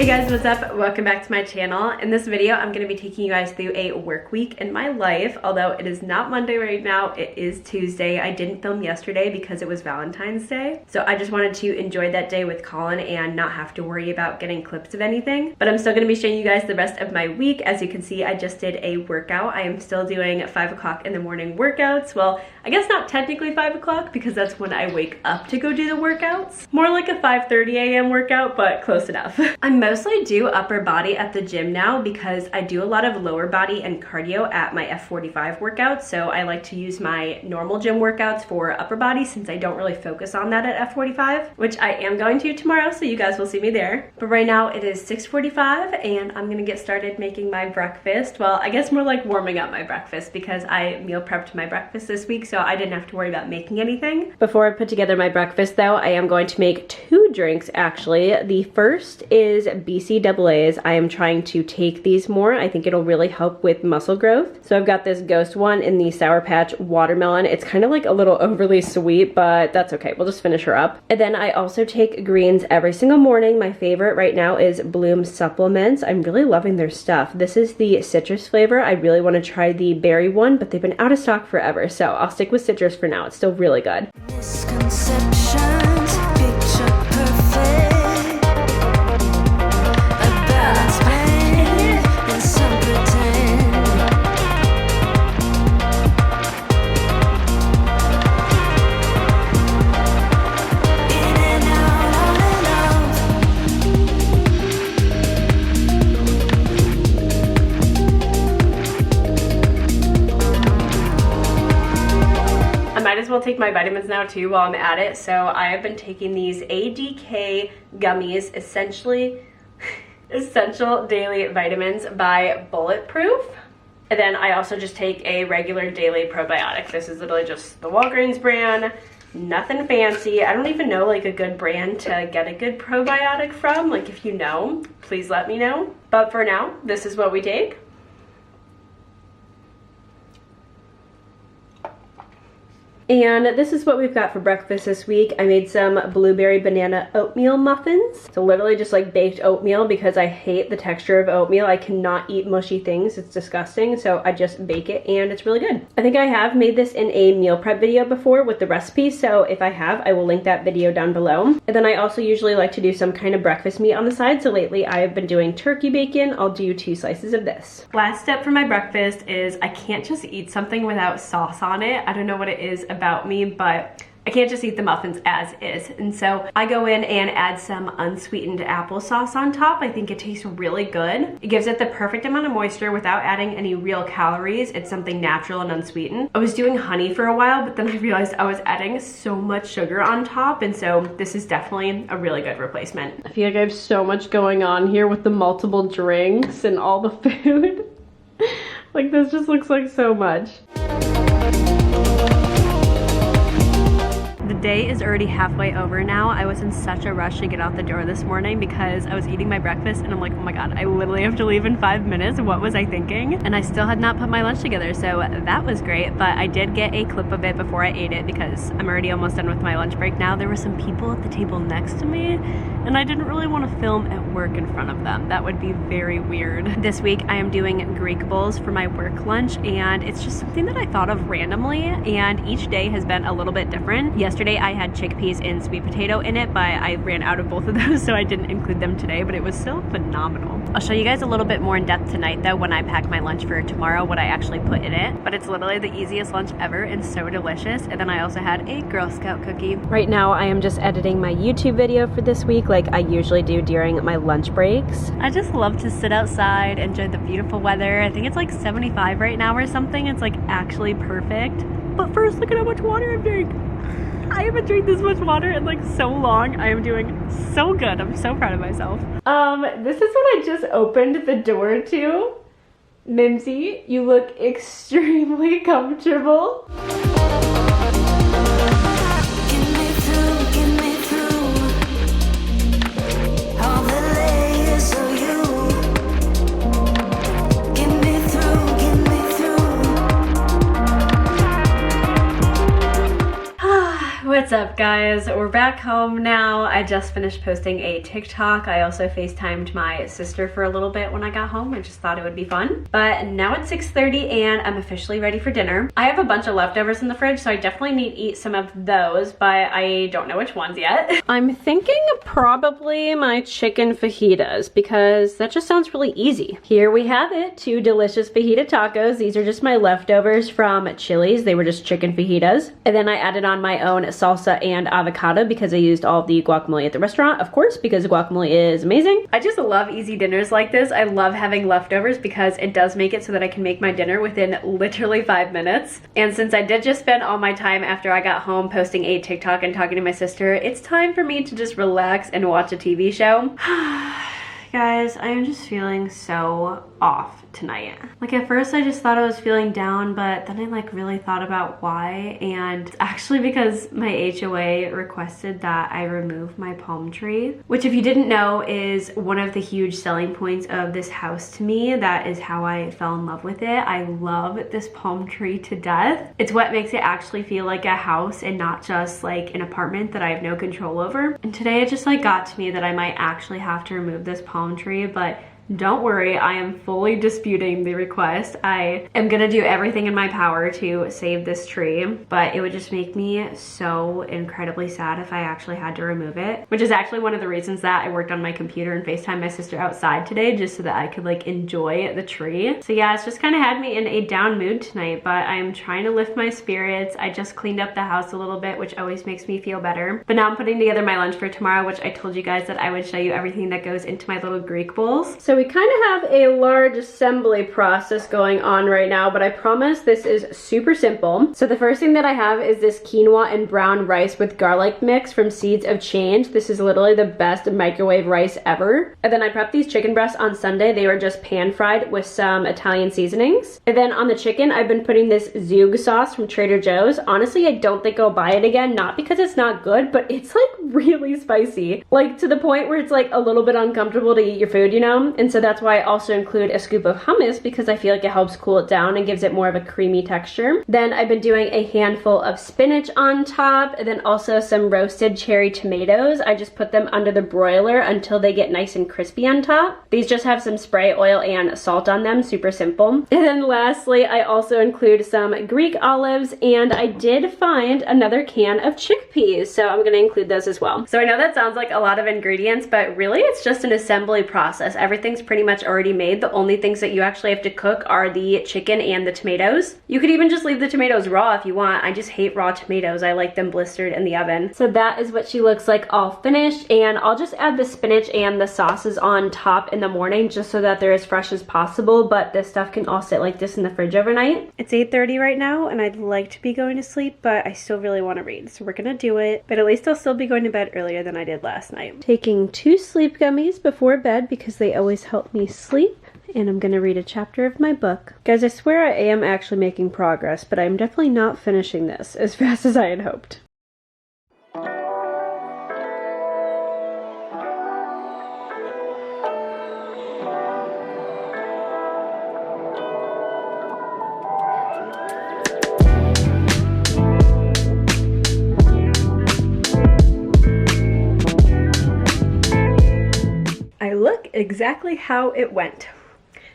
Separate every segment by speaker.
Speaker 1: Hey guys, what's up? Welcome back to my channel. In this video, I'm going to be taking you guys through a work week in my life. Although it is not Monday right now, it is Tuesday. I didn't film yesterday because it was Valentine's Day. So I just wanted to enjoy that day with Colin and not have to worry about getting clips of anything. But I'm still going to be showing you guys the rest of my week. As you can see, I just did a workout. I am still doing 5 o'clock in the morning workouts. Well, I guess not technically 5 o'clock because that's when I wake up to go do the workouts. More like a 5:30 a.m. workout, but close enough. I mostly do upper body at the gym now because I do a lot of lower body and cardio at my F45 workouts. So I like to use my normal gym workouts for upper body since I don't really focus on that at F45, which I am going to tomorrow, so you guys will see me there. But right now it is 6:45 and I'm gonna get started making my breakfast. Well, I guess more like warming up my breakfast because I meal prepped my breakfast this week, so I didn't have to worry about making anything. Before I put together my breakfast though, I am going to make 2 drinks actually. The first is BCAAs. I am trying to take these more. I think it'll really help with muscle growth. So I've got this Ghost one in the Sour Patch Watermelon. It's kind of like a little overly sweet, but that's okay. We'll just finish her up. And then I also take greens every single morning. My favorite right now is Bloom Supplements. I'm really loving their stuff. This is the citrus flavor. I really want to try the berry one, but they've been out of stock forever. So I'll stick with citrus for now. It's still really good.
Speaker 2: Misconceptions, picture perfect, a balance band and some pretend. In and out, on and off.
Speaker 1: I might as well take my vitamins now too while I'm at it. So I have been taking these ADK gummies, Essential Daily Vitamins by Bulletproof. And then I also just take a regular daily probiotic. This is literally just the Walgreens brand, nothing fancy. I don't even know like a good brand to get a good probiotic from. Like if you know, please let me know. But for now, this is what we take. And this is what we've got for breakfast this week. I made some blueberry banana oatmeal muffins. So literally just like baked oatmeal because I hate the texture of oatmeal. I cannot eat mushy things. It's disgusting. So I just bake it and it's really good. I think I have made this in a meal prep video before with the recipe. So if I have, I will link that video down below. And then I also usually like to do some kind of breakfast meat on the side. So lately I have been doing turkey bacon. I'll do 2 slices of this. Last step for my breakfast is I can't just eat something without sauce on it. I don't know what it is about me, but I can't just eat the muffins as is. And so I go in and add some unsweetened applesauce on top. I think it tastes really good. It gives it the perfect amount of moisture without adding any real calories. It's something natural and unsweetened. I was doing honey for a while, but then I realized I was adding so much sugar on top. And so this is definitely a really good replacement. I feel like I have so much going on here with the multiple drinks and all the food. Like this just looks like so much. The day is already halfway over now. I was in such a rush to get out the door this morning because I was eating my breakfast and I'm like, oh my god, I literally have to leave in 5 minutes. What was I thinking? And I still had not put my lunch together, so that was great. But I did get a clip of it before I ate it because I'm already almost done with my lunch break now. There were some people at the table next to me and I didn't really want to film at work in front of them. That would be very weird. This week I am doing Greek bowls for my work lunch and it's just something that I thought of randomly and each day has been a little bit different. Yesterday I had chickpeas and sweet potato in it, but I ran out of both of those, so I didn't include them today, but it was still phenomenal. I'll show you guys a little bit more in depth tonight though when I pack my lunch for tomorrow, what I actually put in it, but it's literally the easiest lunch ever and so delicious. And then I also had a Girl Scout cookie. Right now I am just editing my YouTube video for this week like I usually do during my lunch breaks. I just love to sit outside, enjoy the beautiful weather. I think it's like 75 right now or something. It's like actually perfect. But first, look at how much water I'm drinking. I haven't drank this much water in like so long. I am doing so good. I'm so proud of myself. This is what I just opened the door to. Mimsy, you look extremely comfortable. What's up up, guys? We're back home now. I just finished posting a TikTok. I also FaceTimed my sister for a little bit when I got home. I just thought it would be fun. But now it's 6:30 and I'm officially ready for dinner. I have a bunch of leftovers in the fridge, so I definitely need to eat some of those, but I don't know which ones yet. I'm thinking probably my chicken fajitas because that just sounds really easy. Here we have it, 2 delicious fajita tacos. These are just my leftovers from Chili's. They were just chicken fajitas. And then I added on my own salsa and avocado because I used all the guacamole at the restaurant, of course, because the guacamole is amazing. I just love easy dinners like this. I love having leftovers because it does make it so that I can make my dinner within literally 5 minutes. And since I did just spend all my time after I got home posting a TikTok and talking to my sister, it's time for me to just relax and watch a TV show. Guys, I am just feeling so off tonight. Like at first I just thought I was feeling down, but then I like really thought about why, and it's actually because my HOA requested that I remove my palm tree, which if you didn't know is one of the huge selling points of this house to me. That is how I fell in love with it. I love this palm tree to death. It's what makes it actually feel like a house and not just like an apartment that I have no control over. And today it just like got to me that I might actually have to remove this palm tree, but don't worry, I am fully disputing the request. I am gonna do everything in my power to save this tree, but it would just make me so incredibly sad if I actually had to remove it, which is actually one of the reasons that I worked on my computer and FaceTimed my sister outside today, just so that I could like enjoy the tree. So yeah, it's just kind of had me in a down mood tonight, but I'm trying to lift my spirits. I just cleaned up the house a little bit, which always makes me feel better. But now I'm putting together my lunch for tomorrow, which I told you guys that I would show you everything that goes into my little Greek bowls. So we kind of have a large assembly process going on right now, but I promise this is super simple. So the first thing that I have is this quinoa and brown rice with garlic mix from Seeds of Change. This is literally the best microwave rice ever. And then I prepped these chicken breasts on Sunday. They were just pan fried with some Italian seasonings. And then on the chicken, I've been putting this Zug sauce from Trader Joe's. Honestly, I don't think I'll buy it again, not because it's not good, but it's like really spicy. Like to the point where it's like a little bit uncomfortable to eat your food, you know? And so that's why I also include a scoop of hummus, because I feel like it helps cool it down and gives it more of a creamy texture. Then I've been doing a handful of spinach on top, and then also some roasted cherry tomatoes. I just put them under the broiler until they get nice and crispy on top. These just have some spray oil and salt on them, super simple. And then lastly, I also include some Greek olives, and I did find another can of chickpeas, so I'm gonna include those as well. So I know that sounds like a lot of ingredients, but really it's just an assembly process. Everything's pretty much already made. The only things that you actually have to cook are the chicken and the tomatoes. You could even just leave the tomatoes raw if you want. I just hate raw tomatoes. I like them blistered in the oven. So that is what she looks like all finished, and I'll just add the spinach and the sauces on top in the morning just so that they're as fresh as possible, but this stuff can all sit like this in the fridge overnight. It's 8:30 right now and I'd like to be going to sleep, but I still really want to read, so we're gonna do it, but at least I'll still be going to bed earlier than I did last night. Taking 2 sleep gummies before bed because they always help me sleep, and I'm gonna read a chapter of my book. Guys, I swear I am actually making progress, but I'm definitely not finishing this as fast as I had hoped. I look exactly how it went.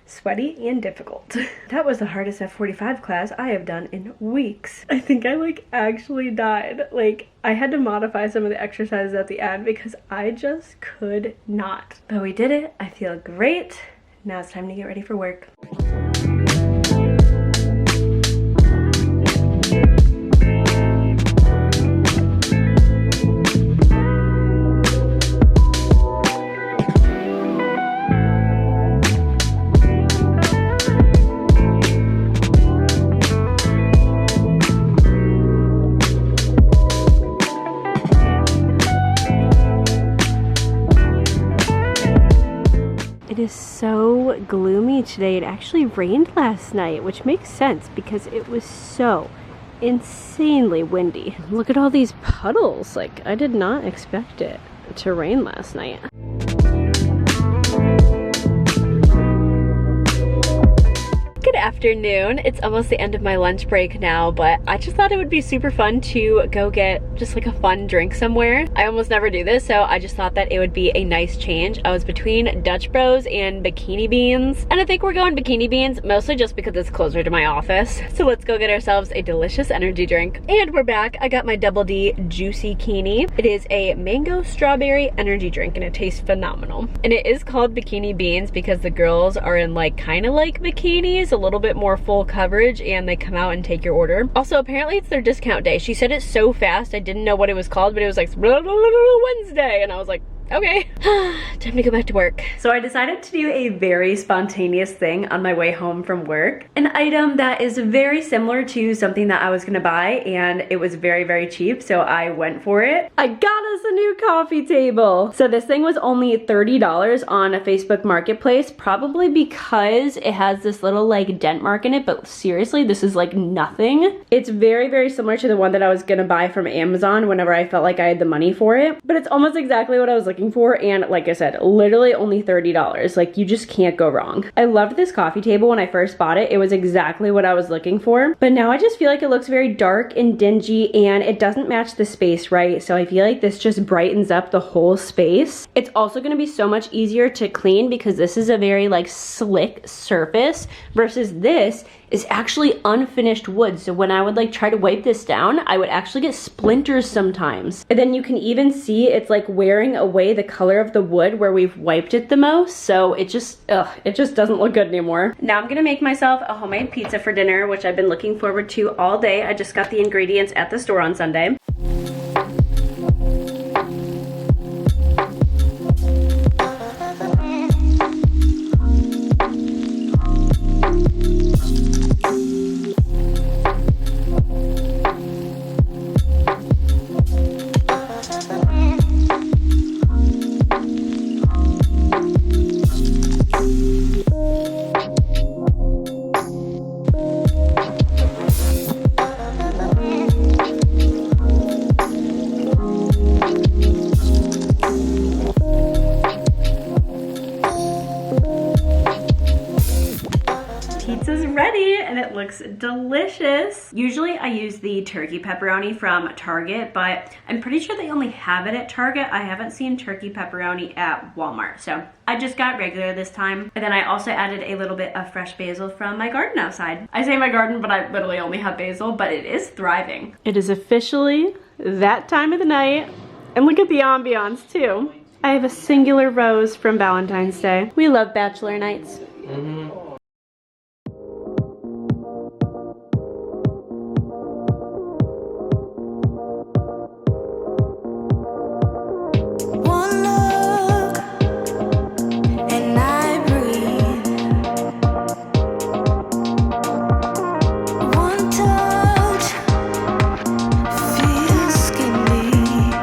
Speaker 1: Sweaty and difficult. That was the hardest F45 class I have done in weeks. I think I like actually died. Like I had to modify some of the exercises at the end because I just could not. But we did it. I feel great. Now it's time to get ready for work. It is so gloomy today. It actually rained last night, which makes sense because it was so insanely windy. Look at all these puddles. Like, I did not expect it to rain last night. Good afternoon. It's almost the end of my lunch break now, but I just thought it would be super fun to go get just like a fun drink somewhere. I almost never do this, so I just thought that it would be a nice change. I was between Dutch Bros and Bikini Beans, and I think we're going Bikini Beans mostly just because it's closer to my office. So let's go get ourselves a delicious energy drink. And we're back. I got my Double D Juicy Kini. It is a mango strawberry energy drink and it tastes phenomenal. And it is called Bikini Beans because the girls are in like kind of like bikinis, a little bit more full coverage, and they come out and take your order. Also, apparently it's their discount day. She said it so fast I didn't know what it was called, but it was like Wednesday, and I was like, okay, time to go back to work. So I decided to do a very spontaneous thing on my way home from work. An item that is very similar to something that I was gonna buy, and it was very, very cheap, so I went for it. I got us a new coffee table. So this thing was only $30 on a Facebook Marketplace, probably because it has this little like dent mark in it, but seriously, this is like nothing. It's very, very similar to the one that I was gonna buy from Amazon whenever I felt like I had the money for it, but it's almost exactly what I was looking for, and like I said, literally only $30. Like, you just can't go wrong. I loved this coffee table when I first bought it. It was exactly what I was looking for, but now I just feel like it looks very dark and dingy, and it doesn't match the space right, so I feel like this just brightens up the whole space. It's also going to be so much easier to clean because this is a very like slick surface versus this is actually unfinished wood. So when I would like try to wipe this down, I would actually get splinters sometimes. And then you can even see it's like wearing away the color of the wood where we've wiped it the most. So it just doesn't look good anymore. Now I'm gonna make myself a homemade pizza for dinner, which I've been looking forward to all day. I just got the ingredients at the store on Sunday. Pizza's ready and it looks delicious. Usually I use the turkey pepperoni from Target, but I'm pretty sure they only have it at Target. I haven't seen turkey pepperoni at Walmart, so I just got regular this time. And then I also added a little bit of fresh basil from my garden outside. I say my garden, but I literally only have basil, but it is thriving. It is officially that time of the night, and look at the ambiance too. I have a singular rose from Valentine's Day. We love bachelor nights.
Speaker 2: One look and I breathe. One touch feels skin deep.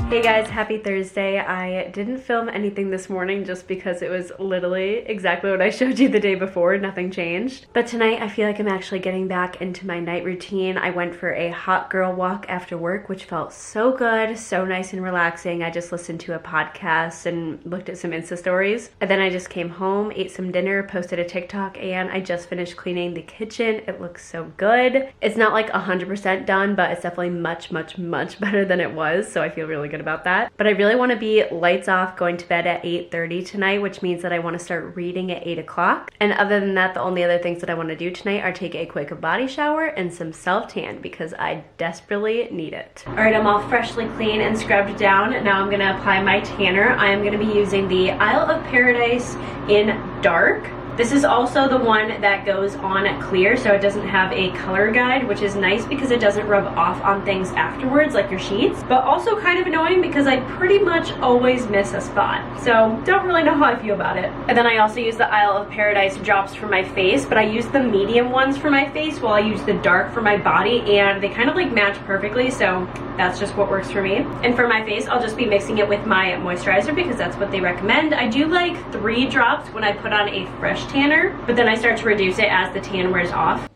Speaker 1: Hey guys, happy Thursday. I didn't film anything this morning just because it was literally exactly what I showed you the day before. Nothing changed. But tonight I feel like I'm actually getting back into my night routine. I went for a hot girl walk after work, which felt so good, so nice and relaxing. I just listened to a podcast and looked at some Insta stories. And then I just came home, ate some dinner, posted a TikTok, and I just finished cleaning the kitchen. It looks so good. It's not like 100% done, but it's definitely much, much, much better than it was. So I feel really good about that. But I really want to be lights off, going to bed at 8:30 tonight, which means that I want to start reading at 8 o'clock. And other than that, the only other things that I want to do tonight are take a quick body shower and some self-tan because I desperately need it. All right, I'm all freshly clean and scrubbed down. Now I'm going to apply my tanner. I am going to be using the Isle of Paradise in dark. This is also the one that goes on clear, so it doesn't have a color guide, which is nice because it doesn't rub off on things afterwards, like your sheets, but also kind of annoying because I pretty much always miss a spot. So don't really know how I feel about it. And then I also use the Isle of Paradise drops for my face, but I use the medium ones for my face while I use the dark for my body, and they kind of like match perfectly, so that's just what works for me. And for my face, I'll just be mixing it with my moisturizer because that's what they recommend. I do like 3 drops when I put on a fresh tanner, but then I start to reduce it as the tan wears off.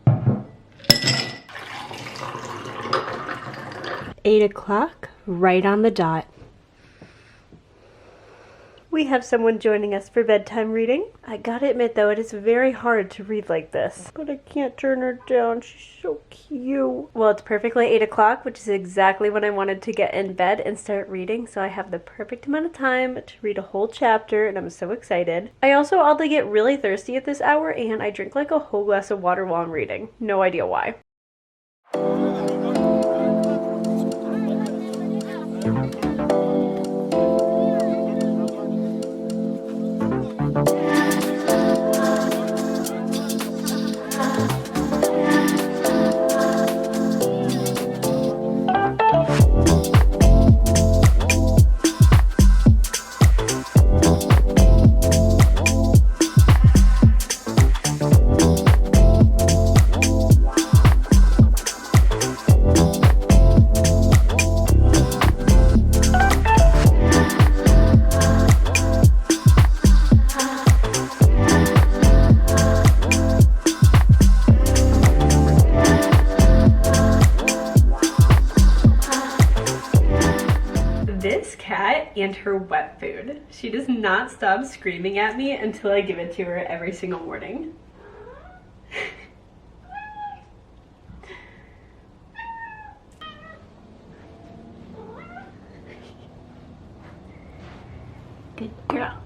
Speaker 1: 8 o'clock, right on the dot. We have someone joining us for bedtime reading. I gotta admit though, it is very hard to read like this. But I can't turn her down, she's so cute. Well, it's perfectly 8 o'clock, which is exactly when I wanted to get in bed and start reading, so I have the perfect amount of time to read a whole chapter, and I'm so excited. I also oddly get really thirsty at this hour, and I drink like a whole glass of water while I'm reading. No idea why. And her wet food. She does not stop screaming at me until I give it to her every single morning. Good girl.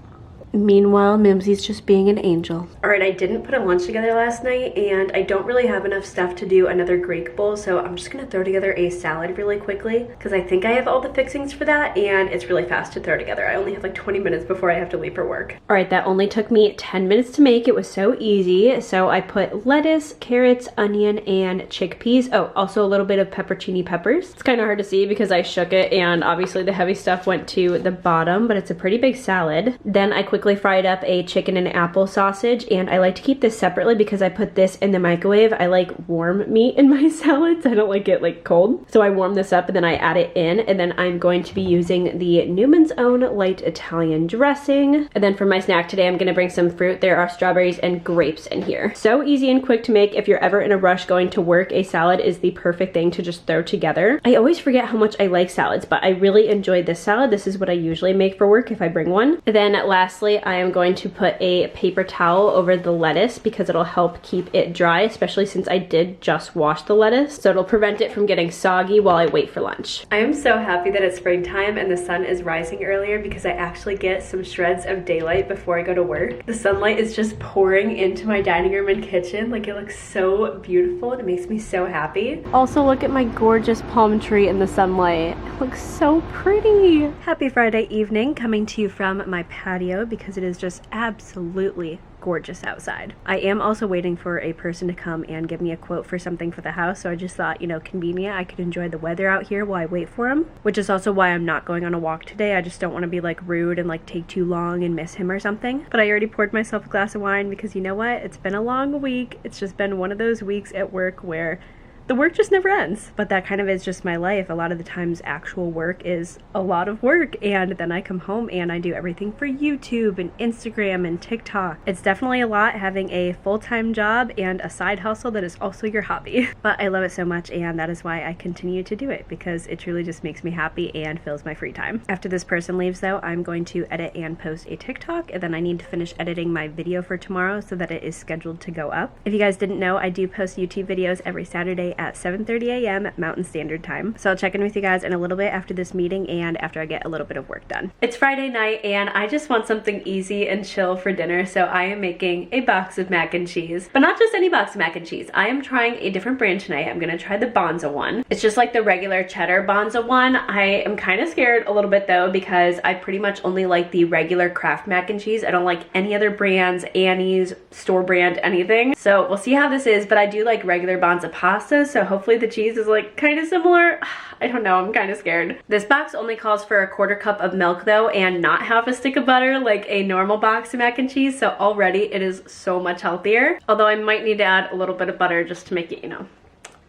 Speaker 1: Meanwhile, Mimsy's just being an angel. Alright, I didn't put a lunch together last night, and I don't really have enough stuff to do another Greek bowl, so I'm just gonna throw together a salad really quickly, because I think I have all the fixings for that, and it's really fast to throw together. I only have like 20 minutes before I have to leave for work. Alright, that only took me 10 minutes to make. It was so easy. So I put lettuce, carrots, onion, and chickpeas. Oh, also a little bit of pepperoni peppers. It's kind of hard to see because I shook it, and obviously the heavy stuff went to the bottom, but it's a pretty big salad. Then I quickly fried up a chicken and apple sausage, and I like to keep this separately because I put this in the microwave. I like warm meat in my salads. I don't like it like cold. So I warm this up and then I add it in, and then I'm going to be using the Newman's Own light Italian dressing. And then for my snack today, I'm gonna bring some fruit. There are strawberries and grapes in here. So easy and quick to make. If you're ever in a rush going to work, a salad is the perfect thing to just throw together. I always forget how much I like salads, but I really enjoyed this salad. This is what I usually make for work if I bring one. And then lastly, I am going to put a paper towel over the lettuce because it'll help keep it dry, especially since I did just wash the lettuce. So it'll prevent it from getting soggy while I wait for lunch. I am so happy that it's springtime and the sun is rising earlier because I actually get some shreds of daylight before I go to work. The sunlight is just pouring into my dining room and kitchen. Like, it looks so beautiful and it makes me so happy. Also, look at my gorgeous palm tree in the sunlight. It looks so pretty. Happy Friday evening, coming to you from my patio because it is just absolutely gorgeous outside. I am also waiting for a person to come and give me a quote for something for the house, so I just thought, you know, convenient, I could enjoy the weather out here while I wait for him, which is also why I'm not going on a walk today. I just don't want to be like rude and like take too long and miss him or something. But I already poured myself a glass of wine because you know what? It's been a long week. It's just been one of those weeks at work where the work just never ends, but that kind of is just my life. A lot of the times actual work is a lot of work, and then I come home and I do everything for YouTube and Instagram and TikTok. It's definitely a lot having a full-time job and a side hustle that is also your hobby. But I love it so much, and that is why I continue to do it, because it truly just makes me happy and fills my free time. After this person leaves though, I'm going to edit and post a TikTok, and then I need to finish editing my video for tomorrow so that it is scheduled to go up. If you guys didn't know, I do post YouTube videos every Saturday at 7:30 a.m. Mountain Standard Time. So I'll check in with you guys in a little bit after this meeting and after I get a little bit of work done. It's Friday night and I just want something easy and chill for dinner, so I am making a box of mac and cheese. But not just any box of mac and cheese. I am trying a different brand tonight. I'm gonna try the Bonza one. It's just like the regular cheddar Bonza one. I am kind of scared a little bit though because I pretty much only like the regular Kraft mac and cheese. I don't like any other brands, Annie's, store brand, anything. So we'll see how this is, but I do like regular Bonza pasta, so hopefully the cheese is like kind of similar. I don't know, I'm kind of scared. This box only calls for a 1/4 cup of milk though, and not half a stick of butter like a normal box of mac and cheese, so already it is so much healthier. Although I might need to add a little bit of butter just to make it, you know,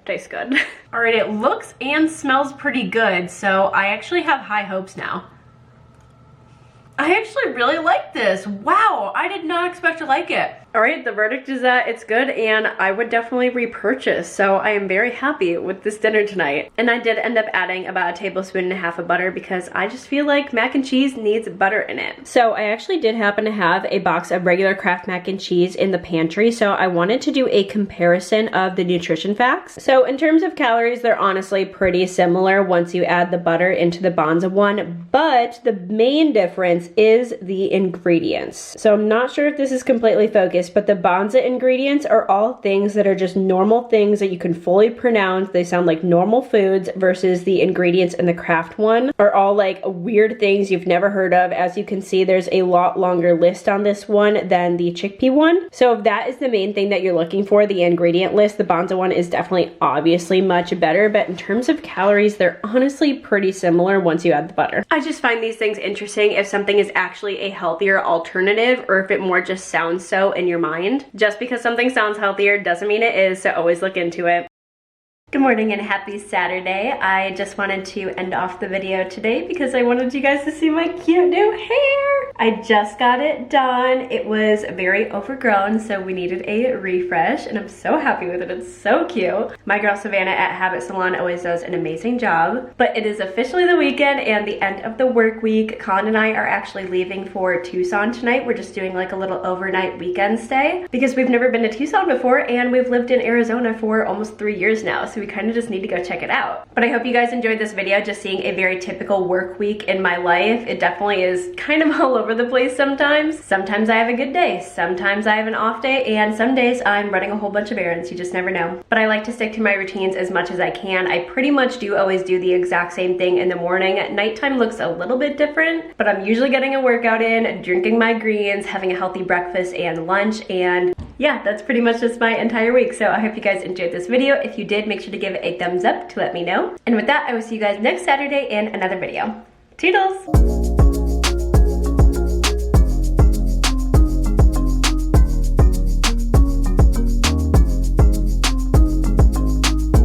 Speaker 1: taste good. All right, it looks and smells pretty good, so I actually have high hopes now. I actually really like this. Wow, I did not expect to like it. All right, the verdict is that it's good and I would definitely repurchase. So I am very happy with this dinner tonight. And I did end up adding about 1.5 tablespoons of butter because I just feel like mac and cheese needs butter in it. So I actually did happen to have a box of regular Kraft mac and cheese in the pantry. So I wanted to do a comparison of the nutrition facts. So in terms of calories, they're honestly pretty similar once you add the butter into the Bonza one. But the main difference is the ingredients. So I'm not sure if this is completely focused, but the Bonza ingredients are all things that are just normal things that you can fully pronounce. They sound like normal foods, versus the ingredients in the Kraft one are all like weird things you've never heard of. As you can see, there's a lot longer list on this one than the chickpea one. So if that is the main thing that you're looking for, the ingredient list, the Bonza one is definitely obviously much better, but in terms of calories, they're honestly pretty similar once you add the butter. I just find these things interesting if something is actually a healthier alternative or if it more just sounds so in your mind. Just because something sounds healthier doesn't mean it is, so always look into it. Good morning and happy Saturday. I just wanted to end off the video today because I wanted you guys to see my cute new hair. I just got it done. It was very overgrown, so we needed a refresh, and I'm so happy with it. It's so cute. My girl Savannah at Habit Salon always does an amazing job. But it is officially the weekend and the end of the work week. Colin and I are actually leaving for Tucson tonight. We're just doing like a little overnight weekend stay because we've never been to Tucson before, and we've lived in Arizona for almost 3 years now, so we kind of just need to go check it out. But I hope you guys enjoyed this video, just seeing a very typical work week in my life. It definitely is kind of all over the place sometimes. Sometimes I have a good day, sometimes I have an off day, and some days I'm running a whole bunch of errands. You just never know. But I like to stick to my routines as much as I can. I pretty much do always do the exact same thing in the morning. Nighttime looks a little bit different, but I'm usually getting a workout in, drinking my greens, having a healthy breakfast and lunch, and yeah, that's pretty much just my entire week. So I hope you guys enjoyed this video. If you did, make sure to give it a thumbs up to let me know. And with that, I will see you guys next Saturday in another video. Toodles!